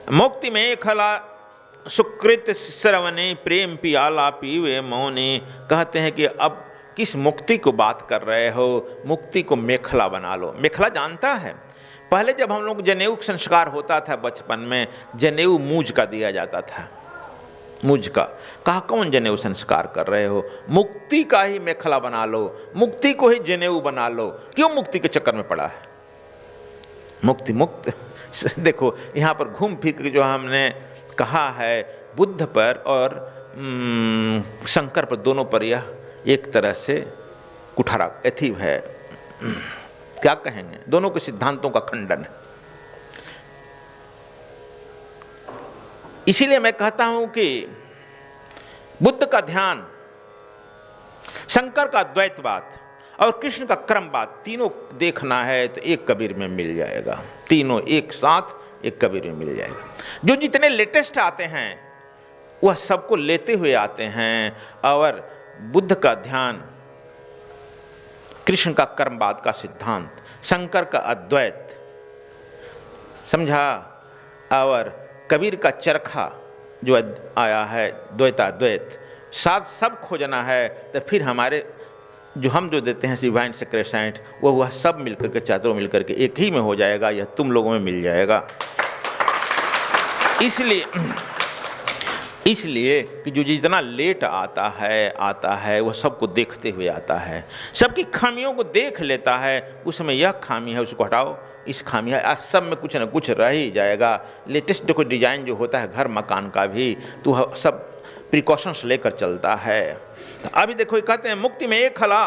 मुक्ति में खला सुकृत श्रवणे प्रेम पियाला पीवे मौने। कहते हैं कि अब किस मुक्ति को बात कर रहे हो, मुक्ति को मेखला बना लो। मेखला जानता है, पहले जब हम लोग जनेऊ संस्कार होता था बचपन में, जनेऊ मूज का दिया जाता था, मूज का। कहा कौन जनेऊ संस्कार कर रहे हो, मुक्ति का ही मेखला बना लो, मुक्ति को ही जनेऊ बना लो। क्यों मुक्ति के चक्कर में पड़ा है? मुक्ति मुक्त देखो यहाँ पर घूम फिर के जो हमने कहा है बुद्ध पर और शंकर पर, दोनों पर यह एक तरह से कुठारा एथी है, क्या कहेंगे, दोनों के सिद्धांतों का खंडन है। इसीलिए मैं कहता हूं कि बुद्ध का ध्यान, शंकर का द्वैतवाद और कृष्ण का क्रमवाद, तीनों देखना है तो एक कबीर में मिल जाएगा, तीनों एक साथ एक कबीर में मिल जाएगा। जो जितने लेटेस्ट आते हैं वह सबको लेते हुए आते हैं, और बुद्ध का ध्यान, कृष्ण का कर्मवाद का सिद्धांत, शंकर का अद्वैत, समझा, और कबीर का चरखा जो आया है द्वैताद्वैत, साथ सब खोजना है तो फिर हमारे जो हम जो देते हैं डिवाइन सेक्रेसेंट, वह सब मिलकर के, चारों मिलकर के एक ही में हो जाएगा, यह तुम लोगों में मिल जाएगा। इसलिए कि जो जितना लेट आता है वह सबको देखते हुए आता है, सबकी खामियों को देख लेता है, उसमें यह खामी है उसको हटाओ, इस खामी है, सब में कुछ न कुछ रह ही जाएगा। लेटेस्ट देखो डिजाइन जो होता है घर मकान का भी, तो सब प्रिकॉशंस लेकर चलता है। अभी देखो कहते हैं मुक्ति में एक खला,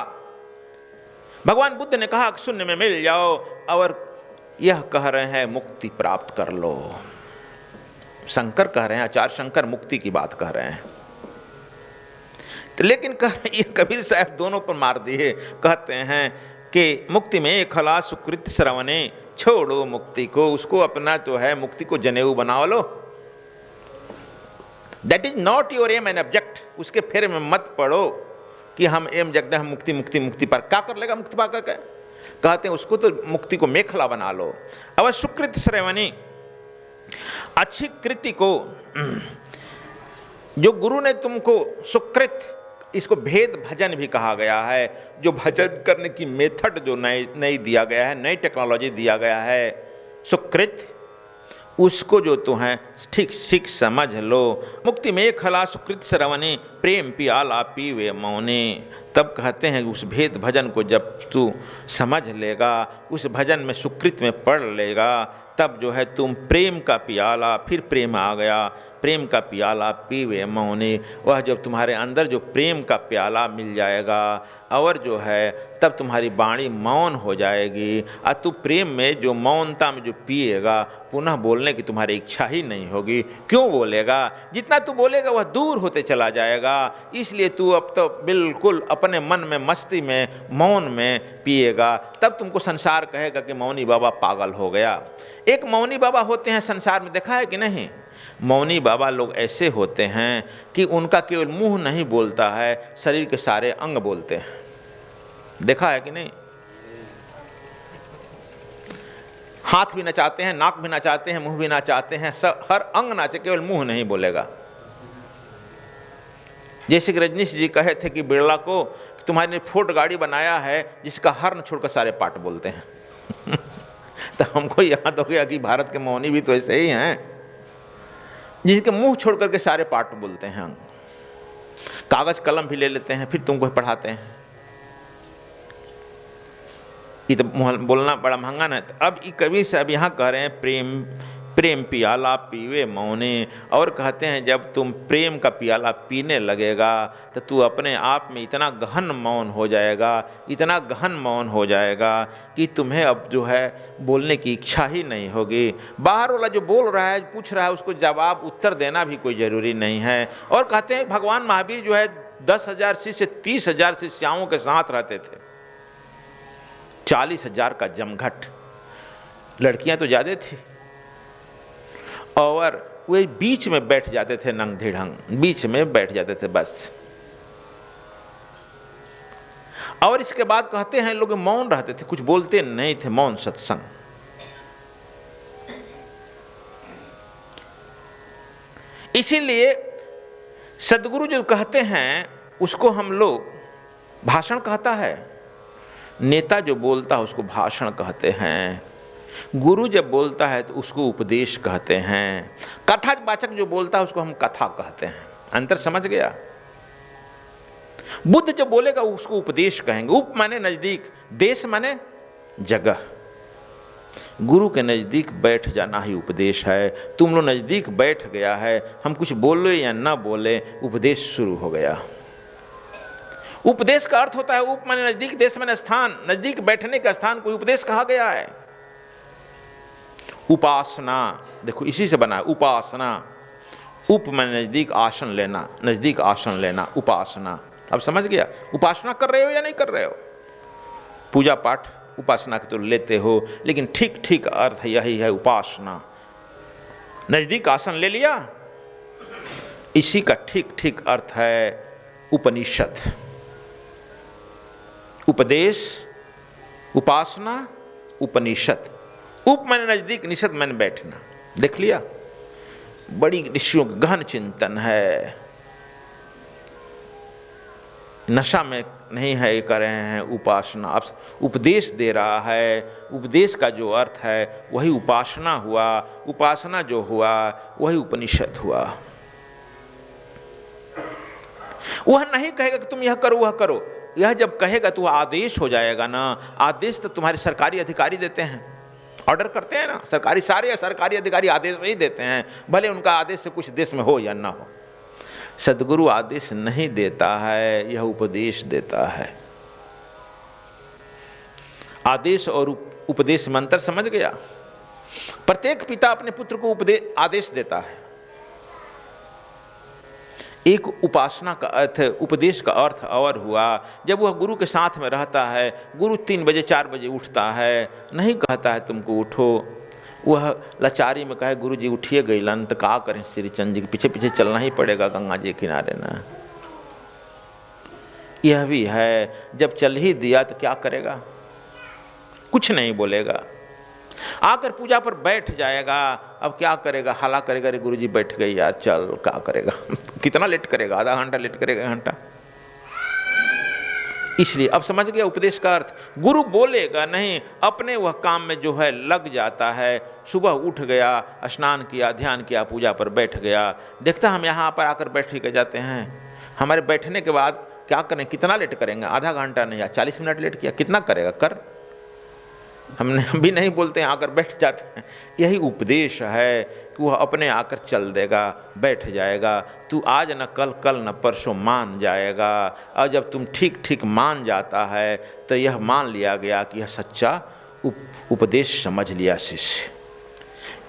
भगवान बुद्ध ने कहा शून्य में मिल जाओ, और यह कह रहे हैं मुक्ति प्राप्त कर लो। शंकर कह रहे हैं, आचार्य शंकर मुक्ति की बात कह रहे हैं, तो लेकिन कह रहे ये कबीर साहब दोनों पर मार दिए। कहते हैं कि मुक्ति में एक खला सुकृत श्रवणे, छोड़ो मुक्ति को, उसको अपना तो है मुक्ति को जनेऊ बना लो। That is not your aim and object. उसके फेरे में मत पड़ो कि हम एम जगह हम मुक्ति मुक्ति मुक्ति पर क्या कर लेगा मुक्ति पा करके। कहते हैं उसको तो मुक्ति को मेखला बना लो। अब सुकृत श्रवणी, अच्छी कृति को, जो गुरु ने तुमको सुकृत, इसको भेद भजन भी कहा गया है, जो भजन करने की मेथड जो नई दिया गया है, नई टेक्नोलॉजी दिया गया है, सुकृत, उसको जो तो है ठीक ठीक समझ लो। मुक्ति में खला सुकृत श्रवणे, प्रेम पियाला पीवे मौने। तब कहते हैं उस भेद भजन को जब तू समझ लेगा, उस भजन में सुकृत में पढ़ लेगा, तब जो है तुम प्रेम का पियाला, फिर प्रेम आ गया, प्रेम का पियाला पीवे मौने। वह जब तुम्हारे अंदर जो प्रेम का प्याला मिल जाएगा, और जो है तब तुम्हारी वाणी मौन हो जाएगी, और तू प्रेम में जो मौनता में जो पिएगा, पुनः बोलने की तुम्हारी इच्छा ही नहीं होगी। क्यों बोलेगा? जितना तू बोलेगा वह दूर होते चला जाएगा। इसलिए तू अब तो बिल्कुल अपने मन में मस्ती में मौन में पिएगा, तब तुमको संसार कहेगा कि मौनी बाबा पागल हो गया। एक मौनी बाबा होते हैं संसार में, देखा है कि नहीं? मौनी बाबा लोग ऐसे होते हैं कि उनका केवल मुंह नहीं बोलता है, शरीर के सारे अंग बोलते हैं। देखा है कि नहीं? हाथ भी नचाते हैं, नाक भी नचाते हैं, मुंह भी नचाते हैं, सब हर अंग नाचे, केवल मुंह नहीं बोलेगा। जैसे कि रजनीश जी कहे थे कि बिरला को, तुम्हारे ने फोर्ड गाड़ी बनाया है जिसका हर्न छोड़कर सारे पार्ट बोलते हैं। तो हमको याद हो गया कि भारत के मौनी भी तो ऐसे ही हैं, जिसके मुंह छोड़ करके सारे पार्ट बोलते हैं। कागज कलम भी ले लेते हैं, फिर तुमको पढ़ाते हैं। ये तो बोलना बड़ा महंगा ना। अब कबीर साहब यहाँ कह रहे हैं प्रेम प्रेम पियाला पीवे मौने, और कहते हैं जब तुम प्रेम का पियाला पीने लगेगा तो तू अपने आप में इतना गहन मौन हो जाएगा, इतना गहन मौन हो जाएगा कि तुम्हें अब जो है बोलने की इच्छा ही नहीं होगी। बाहर वाला जो बोल रहा है, पूछ रहा है, उसको जवाब उत्तर देना भी कोई ज़रूरी नहीं है। और कहते हैं भगवान महावीर जो है 10,000 शिष्य 30,000 शिष्याओं के साथ रहते थे, 40,000 का जमघट, लड़कियां तो ज़्यादा थी, और वे बीच में बैठ जाते थे, नंग ढिढंग बीच में बैठ जाते थे बस। और इसके बाद कहते हैं लोग मौन रहते थे, कुछ बोलते नहीं थे, मौन सत्संग। इसीलिए सदगुरु जो कहते हैं उसको हम लोग भाषण कहता है, नेता जो बोलता है उसको भाषण कहते हैं, गुरु जब बोलता है तो उसको उपदेश कहते हैं, कथावाचक जो बोलता है उसको हम कथा कहते हैं। अंतर समझ गया? बुद्ध जो बोलेगा उसको उपदेश कहेंगे। उप माने नजदीक, देश माने जगह। गुरु के नजदीक बैठ जाना ही उपदेश है। तुम लोग नजदीक बैठ गया है, हम कुछ बोले या ना बोले, उपदेश शुरू हो गया। उपदेश का अर्थ होता है उप माने नजदीक, देश माने स्थान, नजदीक बैठने का स्थान को उपदेश कहा गया है। उपासना देखो इसी से बना है, उपासना। उप माने नजदीक, आसन लेना, नजदीक आसन लेना, उपासना। अब समझ गया? उपासना कर रहे हो या नहीं कर रहे हो? पूजा पाठ उपासना के तो लेते हो, लेकिन ठीक ठीक अर्थ यही है उपासना। नजदीक आसन ले लिया, इसी का ठीक ठीक अर्थ है उपनिषद। उपदेश, उपासना, उपनिषद। उप माने नजदीक, निषद माने बैठना। देख लिया? बड़ी ऋषियों का गहन चिंतन है। नशा में नहीं है ये कर रहे हैं उपासना। अब उपदेश दे रहा है, उपदेश का जो अर्थ है वही उपासना हुआ, उपासना जो हुआ वही उपनिषद हुआ। वह नहीं कहेगा कि तुम यह करो वह करो, यह जब कहेगा तो वह आदेश हो जाएगा ना। आदेश तो तुम्हारे सरकारी अधिकारी देते हैं, ऑर्डर करते हैं ना, सरकारी सारे सरकारी अधिकारी आदेश ही देते हैं, भले उनका आदेश से कुछ देश में हो या ना हो। सदगुरु आदेश नहीं देता है, यह उपदेश देता है। आदेश और उपदेश में अंतर समझ गया? प्रत्येक पिता अपने पुत्र को आदेश देता है। एक उपासना का अर्थ, उपदेश का अर्थ और हुआ जब वह गुरु के साथ में रहता है। गुरु 3 बजे 4 बजे उठता है, नहीं कहता है तुमको उठो। वह लाचारी में कहे गुरु जी उठिए गईलन तो का करें, श्री चंद जी के पीछे पीछे चलना ही पड़ेगा गंगा जी के किनारे ना। यह भी है, जब चल ही दिया तो क्या करेगा? कुछ नहीं बोलेगा। आकर पूजा पर बैठ जाएगा, अब क्या करेगा? हला करेगा, अरे गुरु जी बैठ गई यार, चल क्या करेगा? कितना लेट करेगा? आधा घंटा लेट करेगा, 1 घंटा। इसलिए अब समझ गया उपदेश का अर्थ। गुरु बोलेगा नहीं, अपने वह काम में जो है लग जाता है। सुबह उठ गया, स्नान किया, ध्यान किया, पूजा पर बैठ गया। देखता हम यहाँ पर आकर बैठ के जाते हैं, हमारे बैठने के बाद क्या करें? कितना लेट करेंगे? आधा घंटा नहीं या 40 मिनट लेट किया, कितना करेगा? कर। हम भी नहीं बोलते हैं, आकर बैठ जाते हैं। यही उपदेश है कि वह अपने आकर चल देगा, बैठ जाएगा। तू आज न कल, कल न परसों मान जाएगा। और जब तुम ठीक ठीक मान जाता है तो यह मान लिया गया कि यह सच्चा उपदेश समझ लिया शिष्य।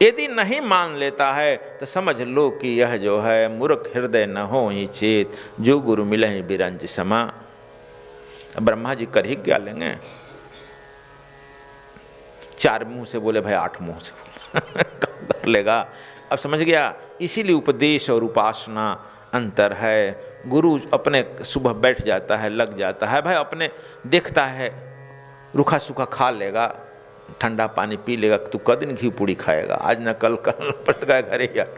यदि नहीं मान लेता है तो समझ लो कि यह जो है मूर्ख हृदय न हो ही चेत, जो गुरु मिले ही बिरंज समा। ब्रह्मा जी कर ही क्या लेंगे? 4 मुंह से बोले भाई 8 मुंह से बोले कर लेगा। अब समझ गया? इसीलिए उपदेश और उपासना अंतर है। गुरु अपने सुबह बैठ जाता है, लग जाता है, भाई अपने देखता है, रूखा सूखा खा लेगा, ठंडा पानी पी लेगा। तू कद दिन घी पूड़ी खाएगा, आज न कल, कल पड़ गया घरे यार।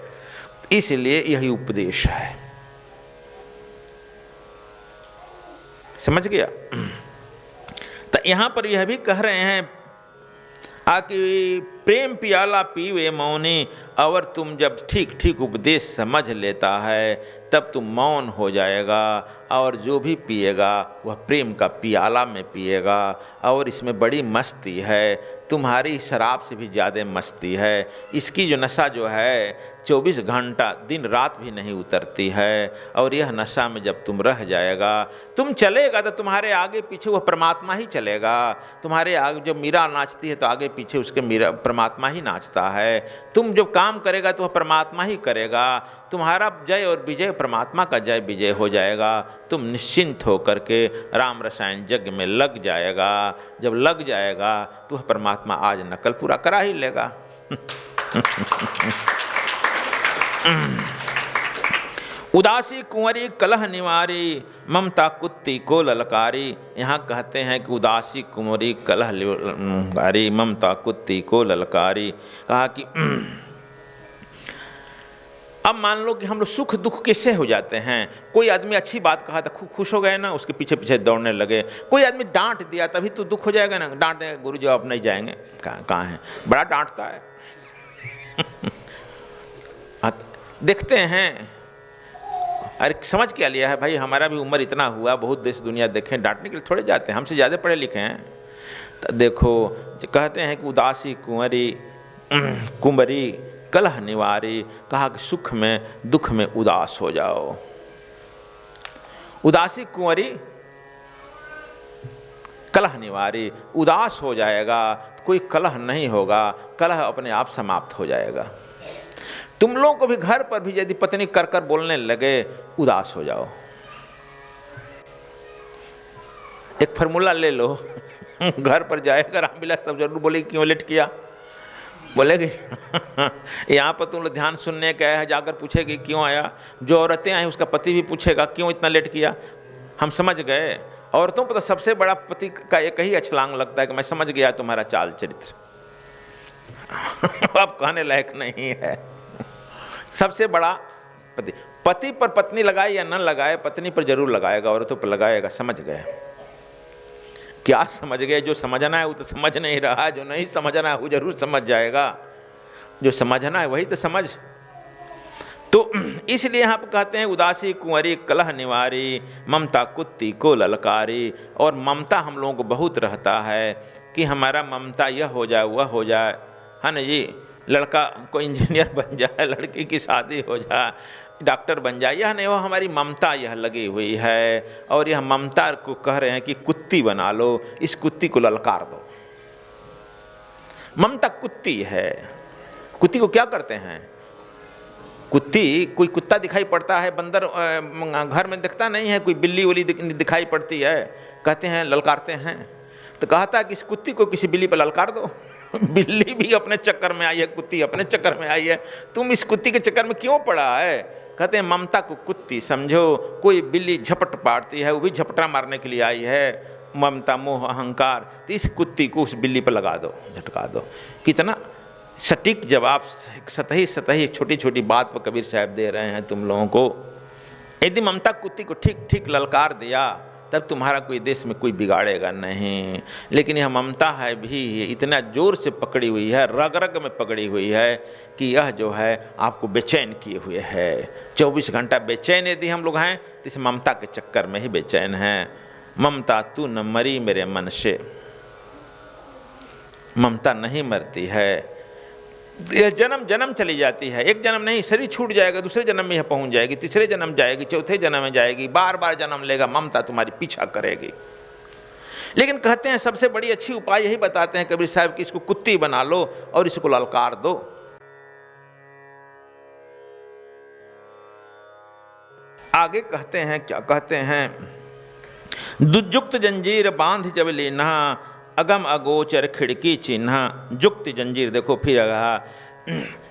इसलिए यही उपदेश है। समझ गया? तो यहां पर यह भी कह रहे हैं आकि प्रेम पियाला पीवे मौनी, और तुम जब ठीक ठीक उपदेश समझ लेता है तब तुम मौन हो जाएगा, और जो भी पिएगा वह प्रेम का पियाला में पिएगा। और इसमें बड़ी मस्ती है, तुम्हारी शराब से भी ज़्यादा मस्ती है। इसकी जो नशा जो है 24 घंटा दिन रात भी नहीं उतरती है। और यह नशा में जब तुम रह जाएगा, तुम चलेगा तो तुम्हारे आगे पीछे वह परमात्मा ही चलेगा। तुम्हारे आगे जब मीरा नाचती है तो आगे पीछे उसके मीरा परमात्मा ही नाचता है। तुम जब काम करेगा तो वह परमात्मा ही करेगा। तुम्हारा जय और विजय परमात्मा का जय विजय हो जाएगा। तुम निश्चिंत हो करके राम रसायन यज्ञ में लग जाएगा। जब लग जाएगा तो वह परमात्मा आज नकल पूरा करा ही लेगा। उदासी कुंवरी कलह निवारी, ममता कुत्ती को ललकारी। यहाँ कहते हैं कि उदासी कुंवरी कलह निवारी, ममता कुत्ती को ललकारी। कहा कि अब मान लो कि हम लोग सुख दुख किससे हो जाते हैं? कोई आदमी अच्छी बात कहा था, खूब खुश हो गए ना, उसके पीछे पीछे दौड़ने लगे। कोई आदमी डांट दिया तभी तो दुख हो जाएगा ना, डांट देंगे गुरु जी आप नहीं जाएंगे, कहाँ है, बड़ा डांटता है। देखते हैं, अरे समझ क्या लिया है भाई, हमारा भी उम्र इतना हुआ, बहुत देश दुनिया देखें, डांटने के लिए थोड़े जाते हैं, हमसे ज़्यादा पढ़े लिखे हैं। तो देखो कहते हैं कि उदासी कुंवरी कलह निवारी, कहा कि सुख में दुख में उदास हो जाओ। उदासी कुंवरी कलह निवारी, उदास हो जाएगा तो कोई कलह नहीं होगा, कलह अपने आप समाप्त हो जाएगा। तुम लोगों को भी घर पर भी यदि पत्नी कर कर बोलने लगे, उदास हो जाओ। एक फार्मूला ले लो, घर पर जाएगा रामविलास तब जरूर बोलेगी क्यों लेट किया, बोलेगी। यहाँ पर तुम लोग ध्यान सुनने गए हैं, जाकर पूछेगी क्यों आया। जो औरतें आई उसका पति भी पूछेगा क्यों इतना लेट किया। हम समझ गए, औरतों पर तो सबसे बड़ा पति का एक ही अछलांग लगता है कि मैं समझ गया तुम्हारा चाल चरित्र। अब कहने लायक नहीं है। सबसे बड़ा पति पर पत्नी लगाए या न लगाए, पत्नी पर जरूर लगाएगा, औरतों पर लगाएगा। समझ गए? क्या समझ गए? जो समझना है वो तो समझ नहीं रहा, जो नहीं समझना है वो जरूर समझ जाएगा। जो समझना है वही तो समझ। तो इसलिए यहाँ पर कहते हैं उदासी कुंवरी कलह निवारी, ममता कुत्ती को ललकारी। और ममता हम लोगों को बहुत रहता है कि हमारा ममता यह हो जाए वह हो जाए, है ना जी। लड़का को इंजीनियर बन जाए, लड़की की शादी हो जाए, डॉक्टर बन जाए, यह नहीं, वो हमारी ममता यह लगी हुई है। और यह ममता को कह रहे हैं कि कुत्ती बना लो, इस कुत्ती को ललकार दो। ममता कुत्ती है। कुत्ती को क्या करते हैं? कुत्ती, कोई कुत्ता दिखाई पड़ता है, बंदर घर में दिखता नहीं है, कोई बिल्ली उली दिखाई पड़ती है, कहते हैं ललकारते हैं। तो कहता है कि इस कुत्ती को किसी बिल्ली पर ललकार दो। बिल्ली भी अपने चक्कर में आई है, कुत्ती अपने चक्कर में आई है, तुम इस कुत्ती के चक्कर में क्यों पड़ा है? कहते हैं ममता को कुत्ती समझो। कोई बिल्ली झपट पाड़ती है, वो भी झपटा मारने के लिए आई है, ममता मोह अहंकार, तो इस कुत्ती को उस बिल्ली पर लगा दो, झटका दो। कितना सटीक जवाब, सतही सतही छोटी छोटी बात पर कबीर साहब दे रहे हैं तुम लोगों को। यदि ममता कुत्ती को ठीक ठीक ललकार दिया तब तुम्हारा कोई देश में कोई बिगाड़ेगा नहीं। लेकिन यह ममता है भी इतना जोर से पकड़ी हुई है, रग रग में पकड़ी हुई है कि यह जो है आपको बेचैन किए हुए है। 24 घंटा बेचैन यदि हम लोग हैं तो इस ममता के चक्कर में ही बेचैन हैं। ममता तू न मरी मेरे मन से, ममता नहीं मरती है, यह जन्म जन्म चली जाती है। एक जन्म नहीं, शरीर छूट जाएगा, दूसरे जन्म में यह पहुंच जाएगी, तीसरे जन्म जाएगी, चौथे जन्म में जाएगी, बार बार जन्म लेगा, ममता तुम्हारी पीछा करेगी। लेकिन कहते हैं सबसे बड़ी अच्छी उपाय यही बताते हैं कबीर साहब कि इसको कुत्ती बना लो और इसको ललकार दो। आगे कहते हैं, क्या कहते हैं? दुजुक्त जंजीर बांध जब लेना, अगम अगोचर खिड़की चिन्ह। जुक्त जंजीर, देखो फिर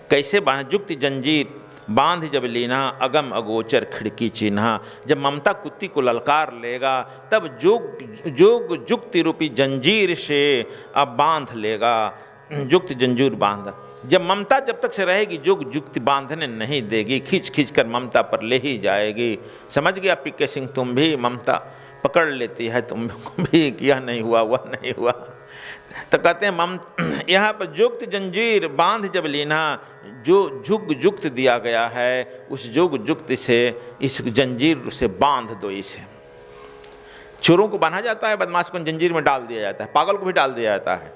कैसे बांध, जुक्त जंजीर बांध जब लेना, अगम अगोचर खिड़की चिन्ह। जब ममता कुत्ती को ललकार लेगा तब जोग जुक्ति रूपी जंजीर से अब बांध लेगा। जुक्त जंजीर बांध, जब ममता जब तक से रहेगी जोग जुक्ति बांधने नहीं देगी, खींच खींच कर ममता पर ले ही जाएगी। समझ गया पीके सिंह? तुम भी ममता पकड़ लेती है, तुम भी किया नहीं हुआ वह नहीं हुआ। तो कहते हैं यहाँ पर जुक्त जंजीर बांध जब लेना, जो जुग जुक्त दिया गया है उस जुग जुक्त से इस जंजीर से बांध दो। इसे चोरों को बांधा जाता है, बदमाश को जंजीर में डाल दिया जाता है, पागल को भी डाल दिया जाता है।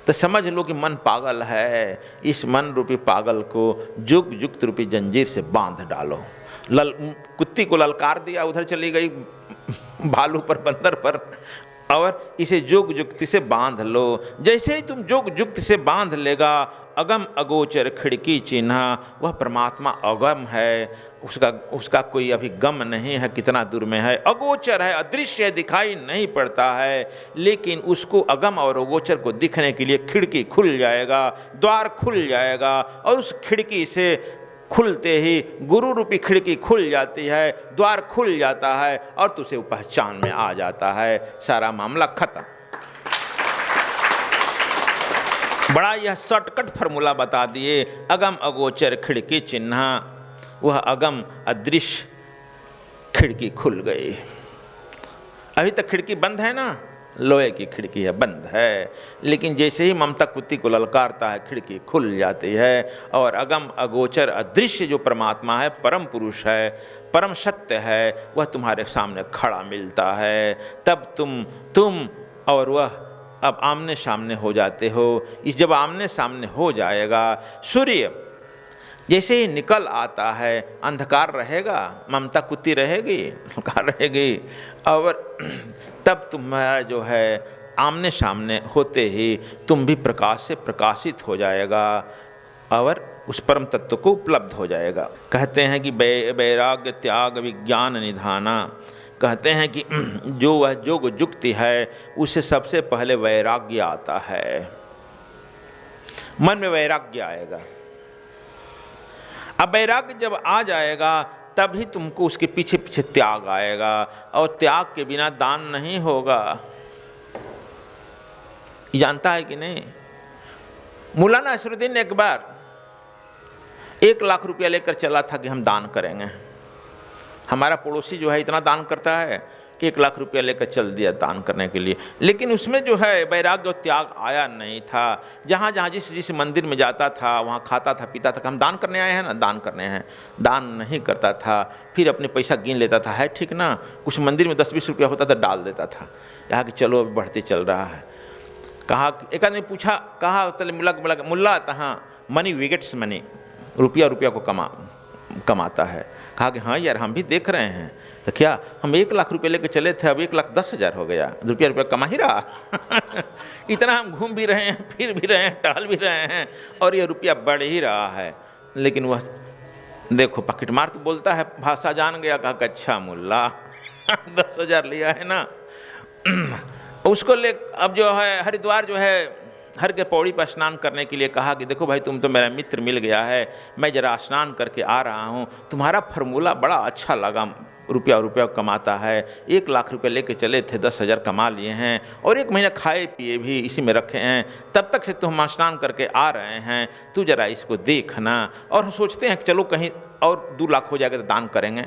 तो समझ लो कि मन पागल है, इस मन रूपी पागल को जुग जुक्त रूपी जंजीर से बांध डालो। कुत्ती को ललकार दिया, उधर चली गई भालू पर, बंदर पर, और इसे जोग जुक्ति से बांध लो। जैसे ही तुम जोग जुक्ति से बांध लेगा, अगम अगोचर खिड़की चिन्ह, वह परमात्मा अगम है, उसका कोई अभी गम नहीं है, कितना दूर में है, अगोचर है, अदृश्य है, दिखाई नहीं पड़ता है। लेकिन उसको अगम और अगोचर को दिखने के लिए खिड़की खुल जाएगा, द्वार खुल जाएगा, और उस खिड़की से खुलते ही गुरु रूपी खिड़की खुल जाती है, द्वार खुल जाता है और तुझे पहचान में आ जाता है, सारा मामला खत्म। बड़ा यह शॉर्टकट फार्मूला बता दिए, अगम अगोचर खिड़की चिन्ह। वह अगम अदृश्य खिड़की खुल गई। अभी तक खिड़की बंद है ना, लोहे की खिड़की है, बंद है, लेकिन जैसे ही ममता कुत्ती को ललकारता है खिड़की खुल जाती है और अगम अगोचर अदृश्य जो परमात्मा है, परम पुरुष है, परम सत्य है, वह तुम्हारे सामने खड़ा मिलता है। तब तुम और वह अब आमने सामने हो जाते हो। इस जब आमने सामने हो जाएगा, सूर्य जैसे ही निकल आता है, अंधकार रहेगा, ममता कुत्ती रहेगी, अंधकार रहेगी, और तब तुम्हारा जो है आमने सामने होते ही तुम भी प्रकाश से प्रकाशित हो जाएगा और उस परम तत्व को उपलब्ध हो जाएगा। कहते हैं कि वैराग्य त्याग विज्ञान निधाना, कहते हैं कि जो वह योग जुक्ति है उससे सबसे पहले वैराग्य आता है, मन में वैराग्य आएगा। अब वैराग्य जब आ जाएगा तभी तुमको उसके पीछे पीछे त्याग आएगा, और त्याग के बिना दान नहीं होगा। जानता है कि नहीं, मौलाना असरुद्दीन एक बार 1 लाख रुपया लेकर चला था कि हम दान करेंगे। हमारा पड़ोसी जो है इतना दान करता है कि 1 लाख रुपया लेकर चल दिया दान करने के लिए, लेकिन उसमें जो है वैराग्य और त्याग आया नहीं था। जहाँ जहाँ जिस मंदिर में जाता था वहाँ खाता था पीता था, हम दान करने आए हैं ना, दान करने हैं, दान नहीं करता था। फिर अपने पैसा गिन लेता था, है ठीक ना, कुछ मंदिर में 10-20 रुपया होता था डाल देता था, यहाँ कि चलो अभी बढ़ते चल रहा है। कहा, एक आदमी पूछा, कहा तले मुल्ला तहाँ मनी विगेट्स मनी, रुपया को कमाता है। कहा कि हाँ यार हम भी देख रहे हैं, तो क्या हम 1 लाख रुपये लेके चले थे, अब 1,10,000 हो गया, रुपया कमा ही रहा इतना हम घूम भी रहे हैं, फिर भी रहे हैं, टहल भी रहे हैं, और ये रुपया बढ़ ही रहा है। लेकिन वह देखो पॉकेट मार तो बोलता है, भाषा जान गया। कहा कि अच्छा मुल्ला 10,000 लिया है ना उसको ले। अब जो है हरिद्वार जो है हर के पौड़ी पर स्नान करने के लिए कहा कि देखो भाई तुम तो मेरा मित्र मिल गया है, मैं जरा स्नान करके आ रहा हूँ, तुम्हारा फार्मूला बड़ा अच्छा लगा, रुपया कमाता है, 1 लाख रुपये लेके चले थे, 10,000 कमा लिए हैं, और 1 महीना खाए पिए भी इसी में रखे हैं, तब तक से तो हम स्नान करके आ रहे हैं, तू जरा इसको देखना। और सोचते हैं कि चलो कहीं और 2 लाख हो जाएगा तो दान करेंगे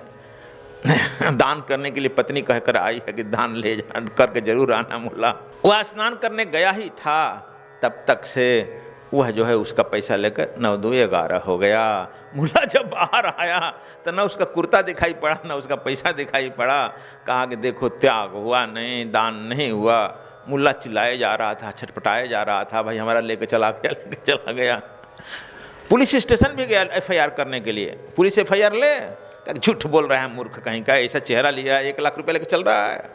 दान करने के लिए पत्नी कहकर आई है कि दान ले जा करके जरूर आना मुल्ला। वह स्नान करने गया ही था, तब तक से वह जो है उसका पैसा लेकर 9-2-11 हो गया। मुल्ला जब बाहर आया तो न उसका कुर्ता दिखाई पड़ा, न उसका पैसा दिखाई पड़ा। कहा कि देखो त्याग हुआ नहीं, दान नहीं हुआ। मुल्ला चिल्लाए जा रहा था, छटपटाए जा रहा था, भाई हमारा लेकर चला गया। पुलिस स्टेशन भी गया FIR करने के लिए। पुलिस FIR ले, झूठ बोल रहा है मूर्ख कहीं का, ऐसा चेहरा लिया, 1 लाख रुपये लेकर चल रहा है।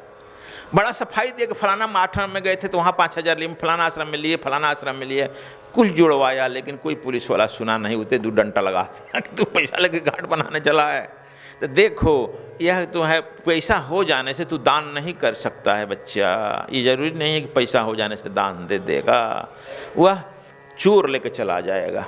बड़ा सफाई दिया कि फलाना आश्रम में गए थे तो वहाँ 5,000 लिए, फलाना आश्रम में लिए, फलाना आश्रम में लिए, कुल जुड़वाया, लेकिन कोई पुलिस वाला सुना नहीं। उतने 2 डंडा लगा दिया कि तू पैसा लेके घाट बनाने चला है। तो देखो यह तो है, पैसा हो जाने से तू दान नहीं कर सकता है बच्चा। ये जरूरी नहीं है कि पैसा हो जाने से दान दे देगा, वह चोर लेके चला जाएगा।